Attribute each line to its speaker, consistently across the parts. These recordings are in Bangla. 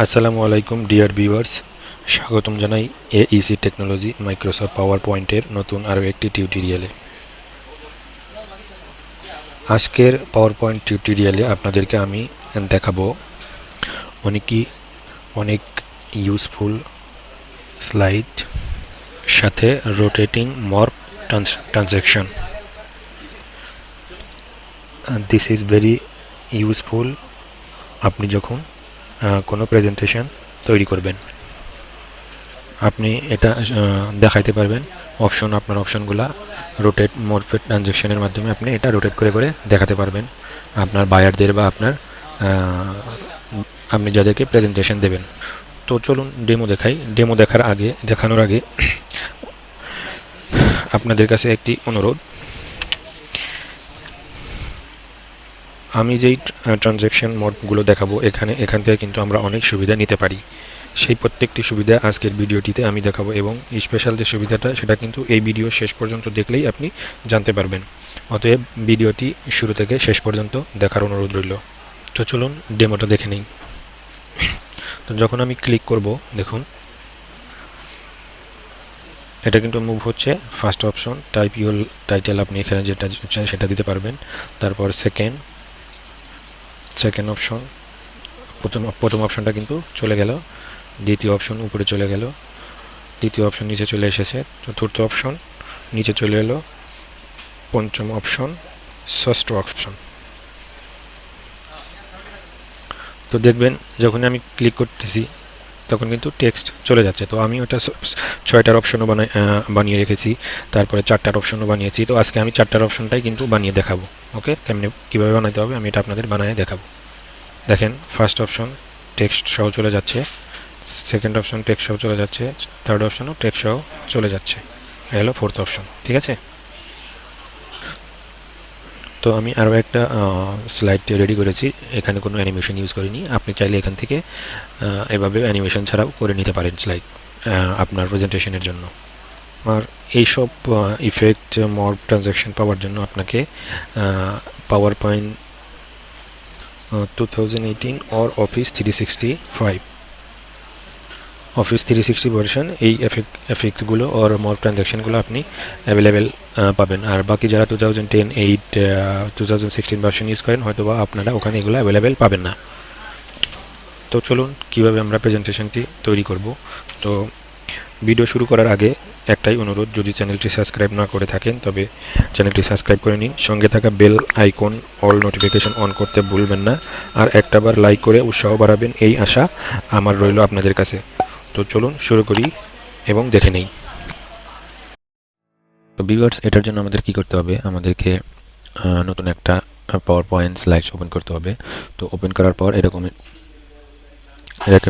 Speaker 1: আসসালামু আলাইকুম ডিয়ার ভিউয়ার্স, স্বাগতম জানাই এইসি টেকনোলজি মাইক্রোসফট পাওয়ার পয়েন্টের নতুন আরও একটি টিউটোরিয়ালে। আজকের পাওয়ার পয়েন্ট টিউটোরিয়ালে আপনাদেরকে আমি দেখাবো অনেক ইউজফুল স্লাইড সাথে rotating morph transaction. This is very useful আপনি যখন কোনো প্রেজেন্টেশন তৈরি করবেন। আপনি এটা দেখাইতে পারবেন আপনার অপশনগুলা রোটেট মরফেট ট্রানজ্যাকশনের মাধ্যমে আপনি এটা রোটেট করে করে দেখাতে পারবেন আপনার বায়ারদের বা আপনি যাদেরকে প্রেজেন্টেশন দেবেন। তো চলুন ডেমো দেখাই। ডেমো দেখানোর আগে আপনাদের কাছে একটি অনুরোধ, আমি যেই ট্রানজ্যাকশন মোডগুলো দেখাবো এখান থেকে কিন্তু আমরা অনেক সুবিধা নিতে পারি। সেই প্রত্যেকটি সুবিধা আজকের ভিডিওটিতে আমি দেখাবো এবং স্পেশাল যে সুবিধাটা সেটা কিন্তু এই ভিডিও শেষ পর্যন্ত দেখলেই আপনি জানতে পারবেন। অতএব ভিডিওটি শুরু থেকে শেষ পর্যন্ত দেখার অনুরোধ রইল। তো চলুন ডেমোটা দেখে নিই। তো যখন আমি ক্লিক করব, দেখুন এটা কিন্তু মুভ হচ্ছে। First option type your title, আপনি এখানে যেটা চান সেটা দিতে পারবেন। তারপর সেকেন্ড অপশন, প্রথম অপশনটা কিন্তু চলে গেল, দ্বিতীয় অপশন উপরে চলে গেল, তৃতীয় অপশন নিচে চলে এসেছে, চতুর্থ অপশন নিচে চলে এলো, পঞ্চম অপশন, ষষ্ঠ অপশন। তো দেখবেন যখন আমি ক্লিক করতেছি তখন কিন্তু টেক্সট চলে যাচ্ছে। তো আমি ওটা 6টার অপশনও বানিয়ে রেখেছি, তারপরে 4টার অপশনও বানিয়েছি। তো আজকে আমি 4টার অপশনটাই কিন্তু বানিয়ে দেখাবো। ওকে, কীভাবে বানাতে হবে আমি এটা আপনাদের বানিয়ে দেখাবো। দেখেন, ফার্স্ট অপশন টেক্সট সহ চলে যাচ্ছে, সেকেন্ড অপশন টেক্সট সহ চলে যাচ্ছে, থার্ড অপশনও টেক্সট সহ চলে যাচ্ছে, হলো ফোর্থ অপশন। ঠিক আছে, তো আমি আরও একটা স্লাইড রেডি করেছি, এখানে কোনো অ্যানিমেশন ইউজ করিনি। আপনি চাইলে এখান থেকে এভাবে অ্যানিমেশন ছাড়াও করে নিতে পারেন স্লাইড আপনার প্রেজেন্টেশনের জন্য। আর এইসব ইফেক্ট মর্ফ ট্রানজ্যাকশন পাওয়ার জন্য আপনাকে power point 2018 or Office 365 version, এই এফেক্টগুলো আর মর্ফ ট্রানজ্যাকশনগুলো আপনি অ্যাভেলেবেল পাবেন। আর বাকি যারা 2010, 8, 2016 ভার্সন ইউজ করেন হয়তো বা আপনারা ওখানে এগুলো অ্যাভেলেবেল পাবেন না। তো চলুন কীভাবে আমরা প্রেজেন্টেশনটি তৈরি করব। তো ভিডিও শুরু করার আগে একটাই অনুরোধ, যদি চ্যানেলটি সাবস্ক্রাইব না করে থাকেন তবে চ্যানেলটি সাবস্ক্রাইব করে নিন, সঙ্গে থাকা bell icon all notification on করতে ভুলবেন না, আর একটাবার লাইক করে উৎসাহ বাড়াবেন এই আশা আমার রইল আপনাদের কাছে। তো চলুন শুরু করি এবং দেখে নেই। তো ভিউয়ার্স, এটার জন্য আমাদের কি করতে হবে, আমাদেরকে নতুন একটা পাওয়ার পয়েন্ট স্লাইডস ওপেন করতে হবে। তো ওপেন করার পর এরকম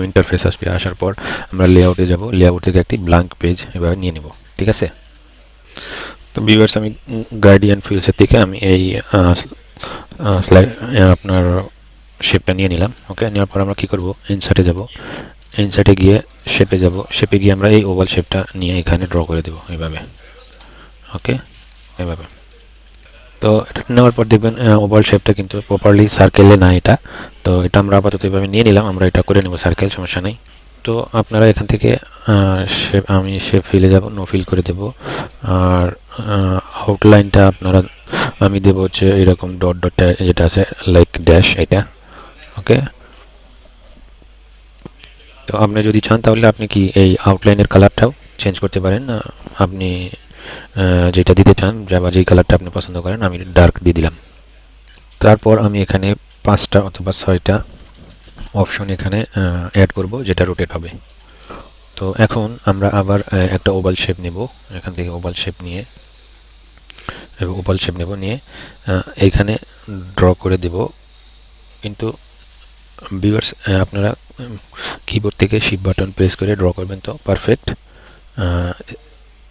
Speaker 1: ইন্টারফেস আসবে। আসার পর আমরা লেআউটে যাব, লেআউট থেকে একটি ব্ল্যাঙ্ক পেজ এভাবে নিয়ে নেব। ঠিক আছে, তো ভিউয়ার্স আমি গাইডিয়ান ফিল্ডসের থেকে আমি এই স্লাইড আপনার শেপটা নিয়ে নিলাম। ওকে, নেওয়ার পর আমরা কী করব, ইনসার্টে যাব, ইনসার্টে গিয়ে শেপে যাব, শেপে গিয়ে আমরা এই ওভাল শেপটা নিয়ে এখানে ড্র করে দেবো এইভাবে। ওকে, এভাবে। তো এটা নেওয়ার পর দেখবেন ওভাল শেপটা কিন্তু প্রপারলি সার্কেলে না এটা। তো এটা আমরা আপাতত এভাবে নিয়ে নিলাম, আমরা এটা করে নেব সার্কেল, সমস্যা নেই। তো আপনারা এখান থেকে আমি শেপ ফিলে যাব, নো ফিল করে দেব। আর আউটলাইনটা আমি দেবো হচ্ছে এরকম ডট ডট যেটা আছে লাইক ড্যাশ, এটা। ওকে, তো আপনি যদি চান তাহলে আপনি কি এই আউটলাইনের কালারটাও চেঞ্জ করতে পারেন। আপনি যেটা দিতে চান বা যেই কালারটা আপনি পছন্দ করেন, আমি ডার্ক দিয়ে দিলাম। তারপর আমি এখানে 5টা অথবা 6টা অপশন এখানে অ্যাড করব যেটা রোটেট হবে। তো এখন আমরা আবার একটা ওভাল শেপ নেব, এখান থেকে ওভাল শেপ নিয়ে নিয়ে এইখানে ড্র করে দেব। কিন্তু ভিউয়ার্স, আপনারা কিবোর্ড থেকে শিফট বাটন প্রেস করে ড্র করবেন, তো পারফেক্ট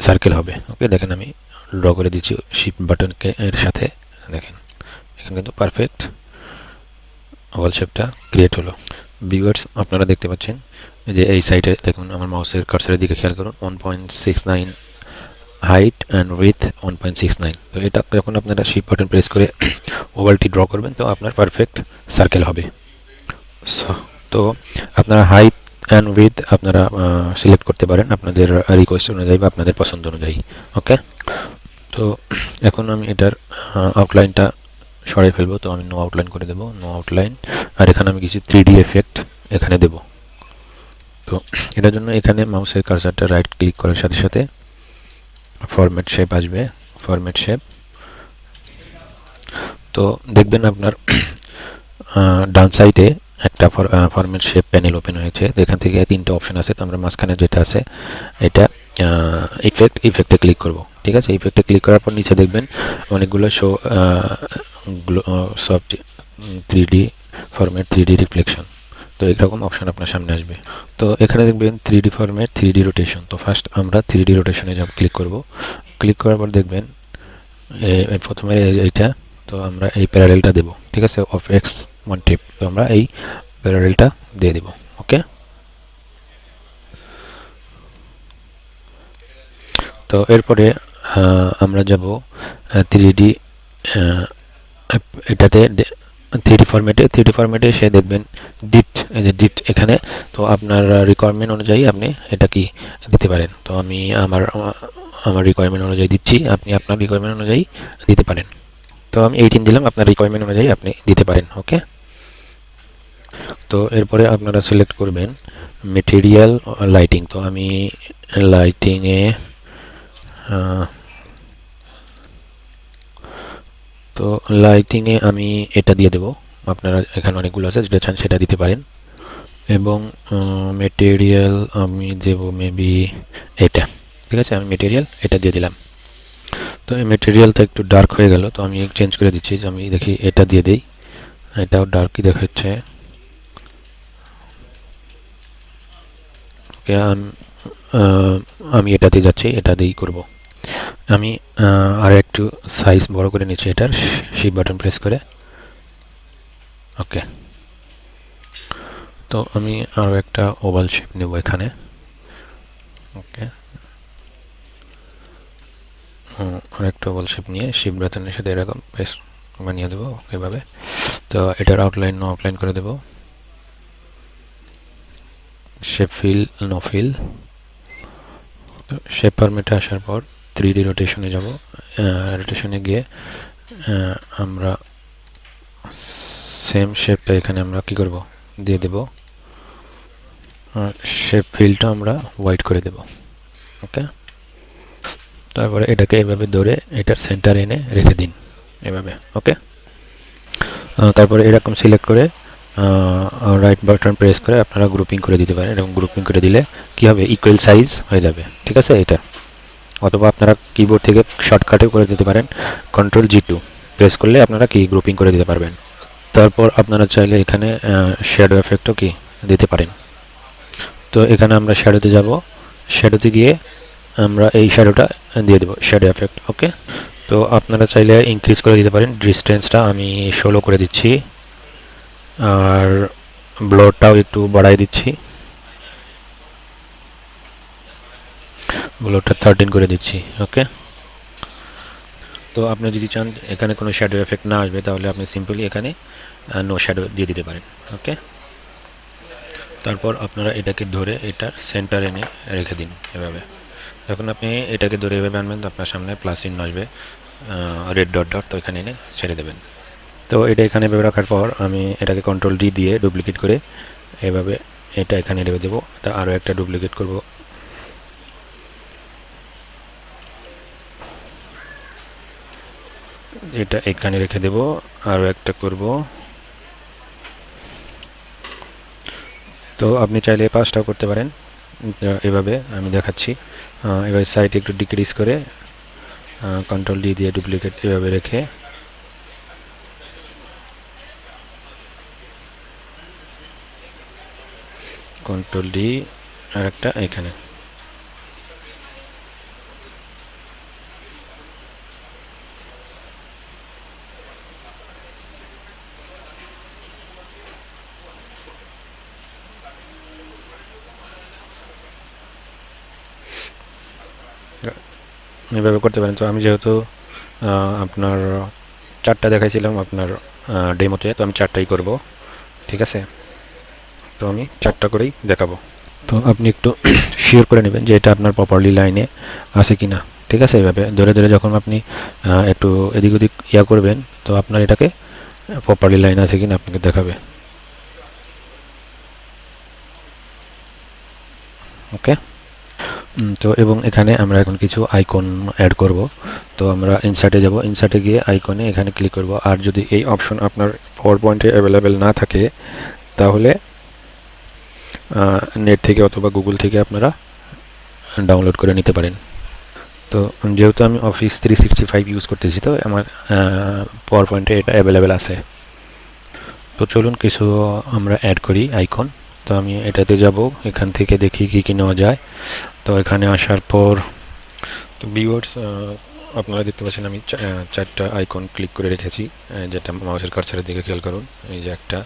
Speaker 1: সার্কেল হবে। ওকে, দেখেন আমি ড্র করে দিচ্ছি শিফট বাটনকে এর সাথে, দেখেন এখানে কিন্তু পারফেক্ট ওভাল শেপটা ক্রিয়েট হলো। ভিউয়ার্স, আপনারা দেখতে পাচ্ছেন যে এই সাইডে দেখুন, আমার মাউসের কার্সারের দিকে খেয়াল করুন, 1.69 হাইট অ্যান্ড উইথ 1.69। তো এটা যখন আপনারা শিফট বাটন প্রেস করে ওভালটি ড্র করবেন তো আপনার পারফেক্ট সার্কেল হবে। তো তো আপনারা হাইট অ্যান্ড উইথ আপনারা সিলেক্ট করতে পারেন আপনাদের রিকোয়েস্ট অনুযায়ী বা আপনাদের পছন্দ অনুযায়ী। ওকে, তো এখন আমি এটার আউটলাইনটা সরাই ফেলবো। তো আমি নো আউটলাইন করে দেবো, নো আউটলাইন। আর এখানে আমি কিছু 3D এফেক্ট এখানে দেব। তো এটার জন্য এখানে মাউসের কার্সারটা রাইট ক্লিক করার সাথে সাথে ফরম্যাট শেপ আসবে, ফরম্যাট শেপ। তো দেখবেন আপনার ডান সাইডে একটা ফরম্যাট শেপ প্যানেল ওপেন হয়েছে। এখান থেকে 3টে অপশন আছে। তো আমরা মাঝখানে যেটা আছে এটা ইফেক্টে ক্লিক করব। ঠিক আছে, ইফেক্টে ক্লিক করার পর নিচে দেখবেন অনেকগুলো soft 3D format, 3D reflection. তো এরকম অপশন আপনার সামনে আসবে। তো এখানে দেখবেন 3D ফরম্যাট, 3D রোটেশন। তো ফার্স্ট আমরা 3D রোটেশনে ক্লিক করব। ক্লিক করার পর দেখবেন প্রথমে এইটা, তো আমরা এই প্যারালেলটা দেব। ঠিক আছে, অফ এক্স 1 টিপ। তো আমরা এই প্যারালেলটা দিয়ে দেব। ওকে, তো এরপরে আমরা যাব 3D এটাতে 3D ফরম্যাটে সে দেখবেন ডিট, এই যে ডিট এখানে। তো আপনার রিকোয়ারমেন্ট অনুযায়ী আপনি এটা কি দিতে পারেন। তো আমি আমার রিকোয়ারমেন্ট অনুযায়ী দিচ্ছি, আপনি আপনার রিকোয়ারমেন্ট অনুযায়ী দিতে পারেন। তো আমি 18 দিলাম, আপনার রিকোয়ারমেন্ট অনুযায়ী আপনি দিতে পারেন। ওকে, তো এরপরে আপনারা সিলেক্ট করবেন মেটেরিয়াল লাইটিং। তো আমি লাইটিংয়ে আমি এটা দিয়ে দেব। আপনারা এখানে অনেকগুলো আছে, যেটা চান সেটা দিতে পারেন। এবং মেটেরিয়াল আমি দেব মেবি এটা। ঠিক আছে, আমি মেটেরিয়াল এটা দিয়ে দিলাম। তো এই মেটেরিয়ালটা একটু ডার্ক হয়ে গেল, তো আমি চেঞ্জ করে দিচ্ছি। যে আমি দেখি এটা দিয়ে দিই, এটাও ডার্কই দেখাচ্ছে। ওকে, আমি এটা দিয়ে যাচ্ছি, এটা দিয়েই করব। আমি আর একটু সাইজ বড় করে নিচ্ছি এটার, শিফট বাটন প্রেস করে। ওকে, তো আমি আরও একটা ওভাল শেপ নেব এখানে। ওকে, আর একটা ওভাল শেপ নিয়ে শিফট বাটনের সাথে এরকম প্রেস বানিয়ে দেবো এভাবে। তো এটার আউটলাইন নো আউটলাইন করে দেব, শেপ ফিল নো ফিল। তো শেপ ফরম্যাটে আসার পর 3D রোটেশনে যাব। রোটেশনে গিয়ে আমরা সেম শেপটা এখানে আমরা কি করব, দিয়ে দেব। শেপ ফিলটা আমরা হোয়াইট করে দেব। ওকে, তারপরে এটাকে এভাবে ধরে এটার সেন্টার এনে রেখে দিন এভাবে। ওকে, তারপরে এরকম সিলেক্ট করে রাইট বাটন প্রেস করে আপনারা গ্রুপিং করে দিতে পারেন। এবং গ্রুপিং করে দিলে কি হবে, ইকুয়াল সাইজ হয়ে যাবে। ঠিক আছে, এটা। অথবা আপনারা কিবোর্ড থেকে শর্টকাটেও করে দিতে পারেন, Ctrl+G2 প্রেস করলে আপনারা কি গ্রুপিং করে দিতে পারবেন। তারপর আপনারা চাইলে এখানে শ্যাডো এফেক্টও কি দিতে পারেন। তো এখানে আমরা শ্যাডোতে যাব, শ্যাডোতে গিয়ে আমরা এই শ্যাডোটা দিয়ে দেবো, শ্যাডো এফেক্ট। ওকে, তো আপনারা চাইলে ইনক্রিজ করে দিতে পারেন। ডিস্টেন্সটা আমি 16 করে দিচ্ছি, আর ব্লরটাও একটু বাড়াই দিচ্ছি, ব্লরটা 13 করে দিচ্ছি। ওকে, তো আপনি যদি চান এখানে কোনো শ্যাডো এফেক্ট না আসবে, তাহলে আপনি সিম্পলি এখানে নো শ্যাডো দিয়ে দিতে পারেন। ওকে, তারপর আপনারা এটাকে ধরে এটার সেন্টার এনে রেখে দিন এভাবে। যখন আপনি এটাকে ধরে এভাবে আনবেন, তো আপনার সামনে প্লাস চিহ্ন আসবে, রেড ডট ডট। তো এখানে এনে ছেড়ে দেবেন। তো এটা এখানে এভাবে রাখার পর আমি এটাকে Ctrl+D দিয়ে ডুপ্লিকেট করে এভাবে এটা এখানে রেখে দেবো। তা আরও একটা ডুপ্লিকেট করব, এটা এখানে রেখে দেব। আরও একটা করব। তো আপনি চাইলে 5টাও করতে পারেন, এভাবে আমি দেখাচ্ছি। এবার সাইড একটু ডিক্রিজ করে Ctrl+D দিয়ে ডুপ্লিকেট এভাবে রেখে Ctrl+D আর একটা এখানে। এভাবে করতে পারেন। তো আমি যেহেতু আপনার 4টা দেখাইছিলাম আপনার ডেমোতে, তো আমি 4টাই করব। ঠিক আছে, তো আমি 4টা করেই দেখাবো। তো আপনি একটু শিওর করে নেবেন যে এটা আপনার প্রপারলি লাইনে আছে কিনা। ঠিক আছে, এইভাবে ধরে ধরে যখন আপনি একটু এদিক ওদিক করবেন, তো আপনার এটাকে প্রপারলি লাইন আছে কিনা আপনাকে দেখাবে। ওকে। তো এবং এখানে আমরা এখন কিছু আইকন অ্যাড করব। তো আমরা ইনসার্টে যাব, ইনসার্টে গিয়ে আইকনে এখানে ক্লিক করব। আর যদি এই অপশন আপনার পাওয়ার পয়েন্টে অ্যাভেলেবেল না থাকে, তাহলে নেট থেকে অথবা গুগল থেকে আপনারা ডাউনলোড করে নিতে পারেন। তো যেহেতু আমি অফিস 365 ইউজ করতেছি, তো আমার পাওয়ার পয়েন্টে এটা অ্যাভেলেবেল আছে। তো চলুন কিছু আমরা অ্যাড করি আইকন। তো আমি এটাতে যাব, এখান থেকে দেখি কী কী নেওয়া যায়। তো এখানে আসার পর তো ভিউয়ার্স, আপনারা দেখতে পাচ্ছেন আমি 4টা আইকন ক্লিক করে রেখেছি, যেটা মাউসের কার্সারের দিকে খেয়াল করুন। এই যে 1টা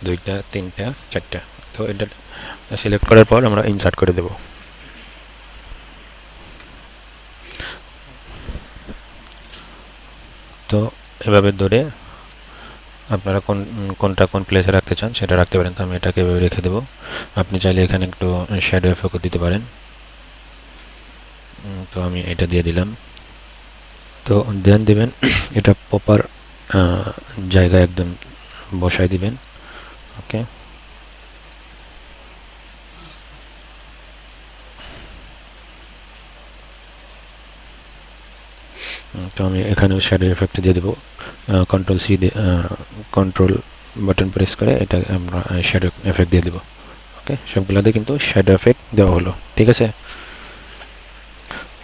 Speaker 1: 2টা 3টা 4টা। তো এটা সিলেক্ট করার পর আমরা ইনসার্ট করে দেব। তো এভাবে ধরে আপনারা কোনটা কোন প্লেসে রাখতে চান সেটা রাখতে পারেন। তো আমি এটাকে এভাবে রেখে দেবো। আপনি চাইলে এখানে একটু শ্যাডো এফেক্টও দিতে পারেন। তো আমি এটা দিয়ে দিলাম। তো ধ্যান দেবেন এটা প্রপার জায়গায় একদম বসায় দিবেন। ওকে। তো আমি এখানেও শ্যাডো এফেক্ট দিয়ে দেবো। কন্ট্রোল সি দিয়ে কন্ট্রোল বাটন প্রেস করে এটা আমরা শ্যাডো এফেক্ট দিয়ে দেবো। ওকে, সবগুলোতে কিন্তু শ্যাডো এফেক্ট দেওয়া হলো। ঠিক আছে।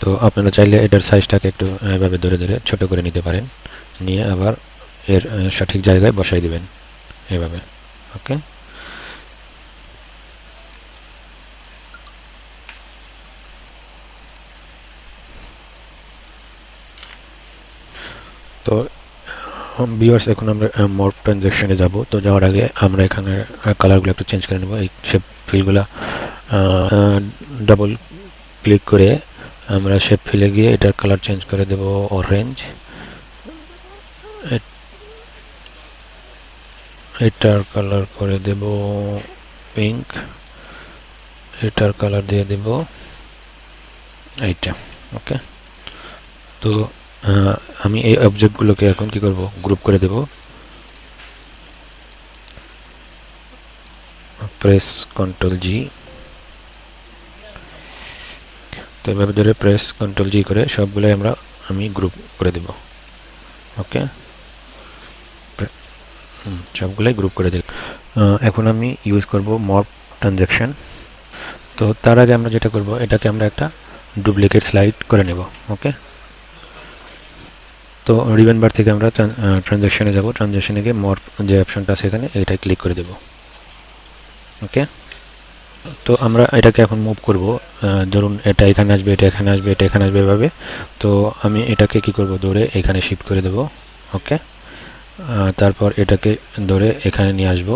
Speaker 1: তো আপনারা চাইলে এটার সাইজটাকে একটু এভাবে ধরে ধরে ছোট করে নিতে পারেন, নিয়ে আবার এর সঠিক জায়গায় বসাই দিবেন এভাবে। ওকে। তো ভিউয়ার্স, এখন আমরা মর্ফ ট্রানজ্যাকশনে যাব। তো যাওয়ার আগে আমরা এখানে কালারগুলো একটু চেঞ্জ করে নেব। এই শেপ ফিলগুলো ডাবল ক্লিক করে আমরা শেপ ফিলে গিয়ে এটার কালার চেঞ্জ করে দেব অরেঞ্জ। এটার কালার করে দেব পিঙ্ক। এটার কালার দিয়ে দেব এইটা। ওকে। তো আমি এই অবজেক্টগুলোকে এখন কি করব, গ্রুপ করে দেব। প্রেস কন্ট্রোল জি। তো এভাবে ধরে প্রেস কন্ট্রোল জি করে সবগুলোই আমি গ্রুপ করে দেব। ওকে, সবগুলোই গ্রুপ করে দিলাম। এখন আমি ইউজ করব মর্ফ ট্রানজ্যাকশন। তো তার আগে আমরা যেটা করব, এটাকে আমরা একটা ডুপ্লিকেট স্লাইড করে নেব। ওকে। তো রিবন বার থেকে আমরা ট্রানজ্যাকশনে যাব। ট্রানজ্যাকশনে গিয়ে মর্ফ যে অপশনটা আছে এখানে, এইটাই ক্লিক করে দেব। ওকে। তো আমরা এটাকে এখন মুভ করব। ধরুন এটা এখানে আসবে, এটা এখানে আসবে, এটা এখানে আসবে এভাবে। তো আমি এটাকে কি করব, ধরে এখানে শিফট করে দেব। ওকে। তারপর এটাকে ধরে এখানে নিয়ে আসব।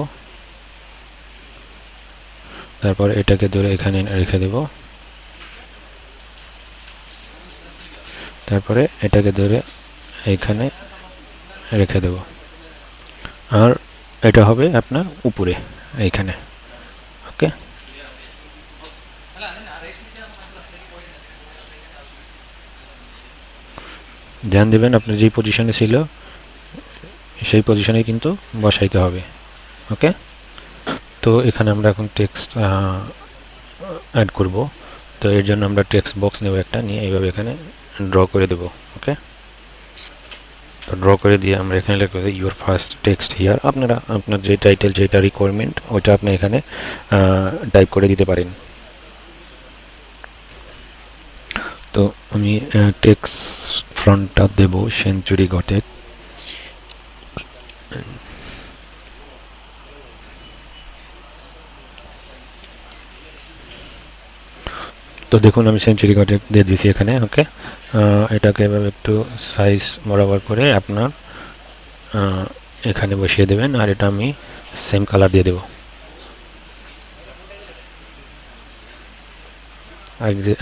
Speaker 1: তারপর এটাকে ধরে এখানে রেখে দেব। তারপরে এটাকে ধরে এখানে রেখে দেব। আর এটা হবে আপনার উপরে এইখানে। ওকে। ধ্যান দেবেন আপনার যেই পজিশনে ছিল সেই পজিশনে কিন্তু বসাইতে হবে। ওকে। তো এখানে আমরা এখন টেক্সট অ্যাড করব। তো এর জন্য আমরা টেক্সট বক্স নেব একটা, নিয়ে এইভাবে এখানে ড্র করে দেব। ওকে। তো ড্র করে দিয়ে আমরা এখানে লিখব ইউর ফার্স্ট টেক্সট হিয়ার। আপনার যে টাইটেল, যেটা রিকোয়ারমেন্ট, ওইটা আপনি এখানে টাইপ করে দিতে পারেন। তো আমি টেক্সট ফ্রন্টটা দেব সেঞ্চুরি গটেড। তো দেখুন আমি সেঞ্চুরি গটেড দিয়ে দিয়েছি এখানে। ওকে। এটাকে এভাবে একটু সাইজ বরাবর করে আপনার এখানে বসিয়ে দেবেন। আর এটা আমি সেম কালার দিয়ে দেব।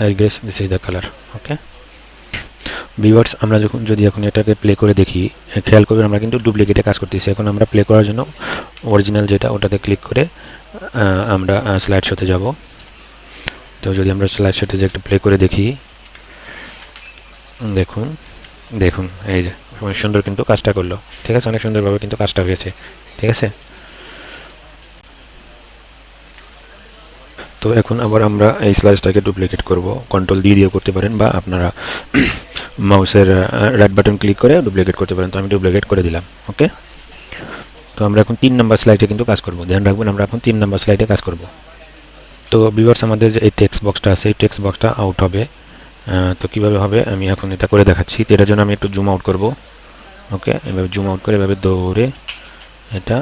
Speaker 1: I guess this is the color. Okay. Viewers আমরা যদি এখন এটাকে প্লে করে দেখি, খেয়াল করবেন আমরা কিন্তু ডুপ্লিকেটে কাজ করতেছি। এখন আমরা প্লে করার জন্য অরিজিনাল যেটা ওটাতে ক্লিক করে আমরা স্লাইড শোতে যাব। তো যদি আমরা স্লাইড শোতে যে একটু প্লে করে দেখি, দেখুন দেখুন এই যে অনেক সুন্দর কিন্তু কাজটা করলো। ঠিক আছে, অনেক সুন্দরভাবে কিন্তু কাজটা হয়েছে। ঠিক আছে, তো এখন আবার আমরা এই স্লাইডটাকে ডুপ্লিকেট করব। কন্ট্রোল দিয়ে করতে পারেন, বা আপনারা মাউসের রাইট বাটন ক্লিক করে ডুপ্লিকেট করতে পারেন। তো আমি ডুপ্লিকেট করে দিলাম। ওকে, তো আমরা এখন 3 নাম্বার স্লাইডে কিন্তু কাজ করব। ধ্যান রাখবেন আমরা এখন 3 নাম্বার স্লাইডে কাজ করব। তো ভিউয়ার্স আমাদের যে এই টেক্সট বক্সটা আছে, এই টেক্সট বক্সটা আউট হবে। তো কিভাবে হবে আমি এখন এটা করে দেখাচ্ছি। তো এটার জন্য আমি একটু জুম আউট করব। ওকে, এভাবে জুম আউট করে এভাবে দৌড়ে এটা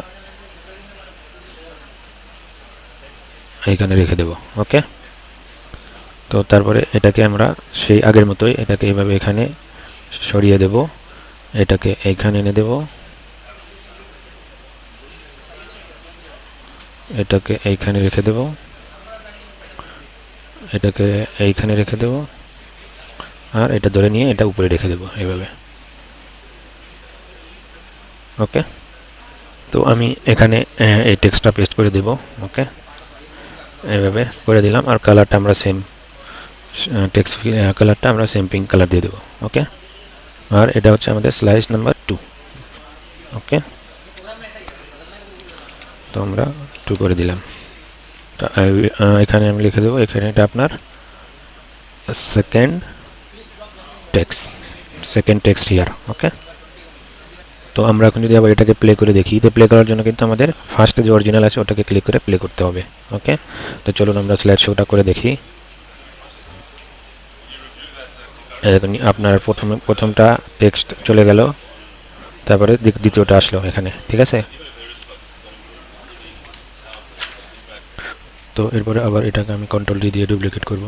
Speaker 1: এইখানে রেখে দেব। ওকে, তো তারপরে এটাকে আমরা সেই আগের মতোই এটাকে এইভাবে এখানে সরিয়ে দেব, এটাকে এইখানে এনে দেব, এটাকে এইখানে রেখে দেব, এটাকে এইখানে রেখে দেব, আর এটা ধরে নিয়ে এটা উপরে রেখে দেব এইভাবে। ওকে, তো আমি এখানে এই টেক্সটটা পেস্ট করে দেব। ওকে, এইভাবে করে দিলাম। আর কালারটা আমরা সেম টেক্সট কালারটা আমরা সেম পিঙ্ক কালার দিয়ে দেবো। ওকে, আর এটা হচ্ছে আমাদের স্লাইড নাম্বার 2। ওকে, তো আমরা 2 করে দিলাম। তো এখানে আমি লিখে দেবো, এখানে এটা আপনার সেকেন্ড টেক্সট হিয়ার। ওকে, তো আমরা এখন যদি আবার এটাকে প্লে করে দেখি, তো প্লে করার জন্য কিন্তু আমাদের ফার্স্টে যে অরিজিনাল আছে ওটাকে ক্লিক করে প্লে করতে হবে। ওকে, তো চলুন আমরা স্লাইড শোটা করে দেখি। আপনার প্রথমটা টেক্সট চলে গেল, তারপরে দ্বিতীয়টা আসলো এখানে। ঠিক আছে, তো এরপরে আবার এটাকে আমি কন্ট্রোল দিয়ে ডুপ্লিকেট করব।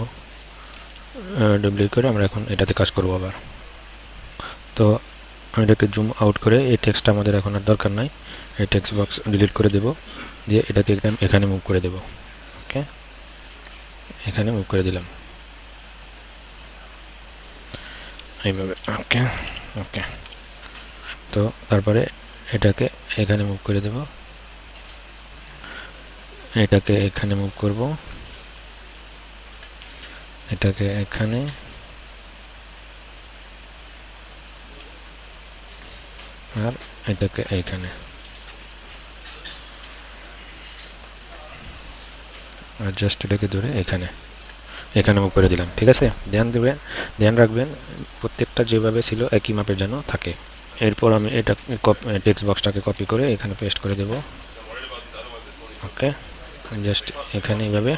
Speaker 1: ডুপ্লিকেট করে আমরা এখন এটাতে কাজ করব আবার। তো আমি এটাকে জুম আউট করে এই টেক্সটটা আমাদের এখন আর দরকার নাই, এই টেক্সট বক্স ডিলিট করে দেব, দিয়ে এটাকে এখানে মুভ করে দেব। ওকে, এখানে মুভ করে দিলাম এইভাবে। ওকে ওকে, তো তারপরে এটাকে এখানে মুভ করে দেব, এটাকে এখানে মুভ করব, এটাকে এখানে, আর এটাকে এইখানে, আর জাস্ট এটাকে ধরে এখানে মুভ করে দিলাম। ঠিক আছে, ধ্যান রাখবেন প্রত্যেকটা যেভাবে ছিল একই মাপের যেন থাকে। এরপর আমি এটা টেক্সট বক্সটাকে কপি করে এখানে পেস্ট করে দেব। ওকে, জাস্ট এখানে এইভাবে।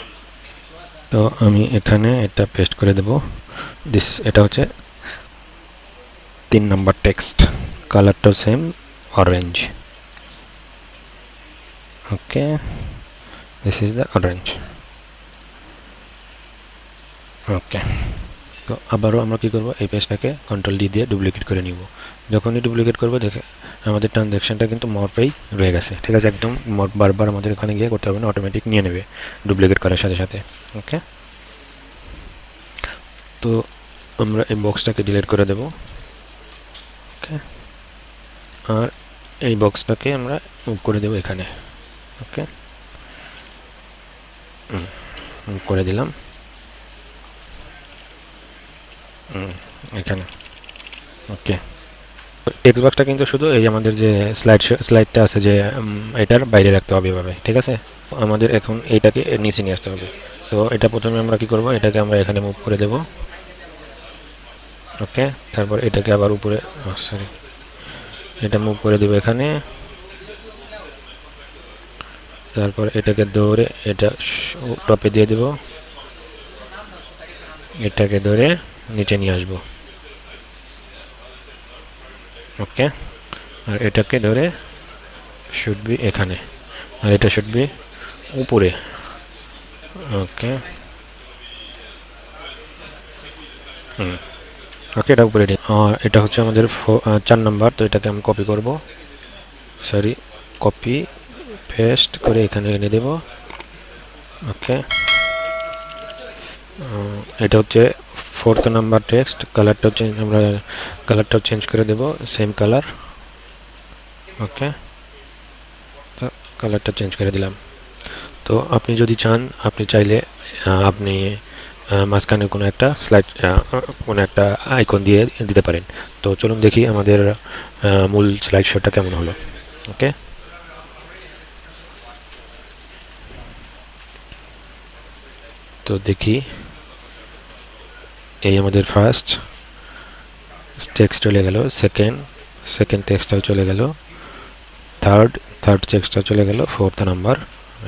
Speaker 1: তো আমি এখানে এটা পেস্ট করে দেব। এটা হচ্ছে 3 নাম্বার টেক্সট, কালারটাও same orange. Okay, this is the orange. Okay, তো আবারও আমরা কি করব, এই পেজটাকে কন্ট্রোল দিয়ে ডুপ্লিকেট করে নিব। যখনই ডুপ্লিকেট করব দেখে আমাদের ট্রানজ্যাকশনটা কিন্তু মরপেই রয়ে গেছে। ঠিক আছে, একদম বারবার আমাদের এখানে গিয়ে করতে হবে না, অটোমেটিক নিয়ে নেবে ডুপ্লিকেট করার সাথে সাথে। ওকে, তো আমরা এই বক্সটাকে ডিলিট করে দেব। ওকে, আর এই বক্সটাকে আমরা মুভ করে দেব এখানে। ওকে, মুভ করে দিলাম এখানে। ওকে, টেক্সট বক্সটা কিন্তু শুধু এই আমাদের যে স্লাইডটা আছে যে এটার বাইরে রাখতে হবে এভাবে। ঠিক আছে, আমাদের এখন এইটাকে নিচে নিয়ে আসতে হবে। তো এটা প্রথমে আমরা কি করব, এটাকে আমরা এখানে মুভ করে দেব। ওকে, তারপর এটাকে আবার উপরে সরি এটা মুভ করে দেব এখানে, তারপর এটাকে ধরে এটা টপে দিয়ে দেব, এটাকে ধরে নিচে নিয়ে আসব। ওকে, আর এটাকে ধরে শুড বি এখানে, আর এটা শুড বি উপরে। ওকে ওকে, এটা উপরে নিই। আর এটা হচ্ছে আমাদের 4 নাম্বার। তো এটাকে আমি কপি করব, সরি কপি পেস্ট করে এখানে এনে দেব। ওকে, এটা হচ্ছে 4th নাম্বার টেক্সট কালারটাও চেঞ্জ, আমরা কালারটাও চেঞ্জ করে দেব, সেম কালার। ওকে, তো কালারটা চেঞ্জ করে দিলাম। তো আপনি যদি চান, আপনি চাইলে আপনি মাঝখানে কোনো একটা স্লাইড, কোনো একটা আইকন দিয়ে দিতে পারেন। তো চলুন দেখি আমাদের মূল স্লাইড শোটা কেমন হলো। ওকে, তো দেখি, এই আমাদের ফার্স্ট টেক্সট চলে গেল, সেকেন্ড টেক্সটটাও চলে গেল, থার্ড টেক্সটটা চলে গেল, 4th নাম্বার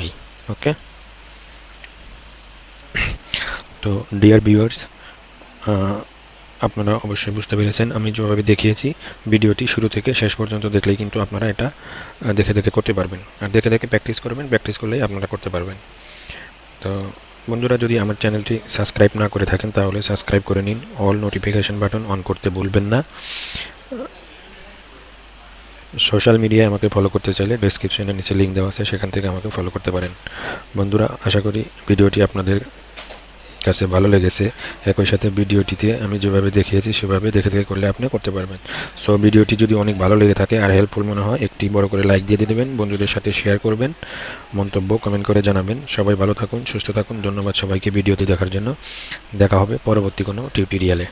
Speaker 1: এই। ওকে, তো ডিয়ার ভিউয়ার্স, আপনারা অবশ্যই বুঝতে পেরেছেন আমি যেভাবে দেখিয়েছি। ভিডিওটি শুরু থেকে শেষ পর্যন্ত দেখলেই কিন্তু আপনারা এটা দেখে দেখে করতে পারবেন, আর দেখে দেখে প্র্যাকটিস করবেন, প্র্যাকটিস করলেই আপনারা করতে পারবেন। তো বন্ধুরা, যদি আমার চ্যানেলটি সাবস্ক্রাইব না করে থাকেন তাহলে সাবস্ক্রাইব করে নিন, অল নোটিফিকেশন বাটন অন করতে ভুলবেন না। সোশ্যাল মিডিয়ায় আমাকে ফলো করতে চাইলে ডেসক্রিপশনের নিচে লিঙ্ক দেওয়া আছে, সেখান থেকে আমাকে ফলো করতে পারেন। বন্ধুরা, আশা করি ভিডিওটি আপনাদের কাছে ভালো লেগেছে। একই সাথে ভিডিওটিতে আমি যেভাবে দেখিয়েছি সেভাবে দেখে দেখে করলে আপনি করতে পারবেন। সো ভিডিওটি যদি অনেক ভালো লেগে থাকে আর হেল্পফুল মনে হয়, একটি বড় করে লাইক দিয়ে দেবেন, বন্ধুদের সাথে শেয়ার করবেন, মন্তব্য কমেন্ট করে জানাবেন। সবাই ভালো থাকুন, সুস্থ থাকুন। ধন্যবাদ সবাইকে ভিডিওটি দেখার জন্য। দেখা হবে পরবর্তী কোনো টিউটোরিয়ালে।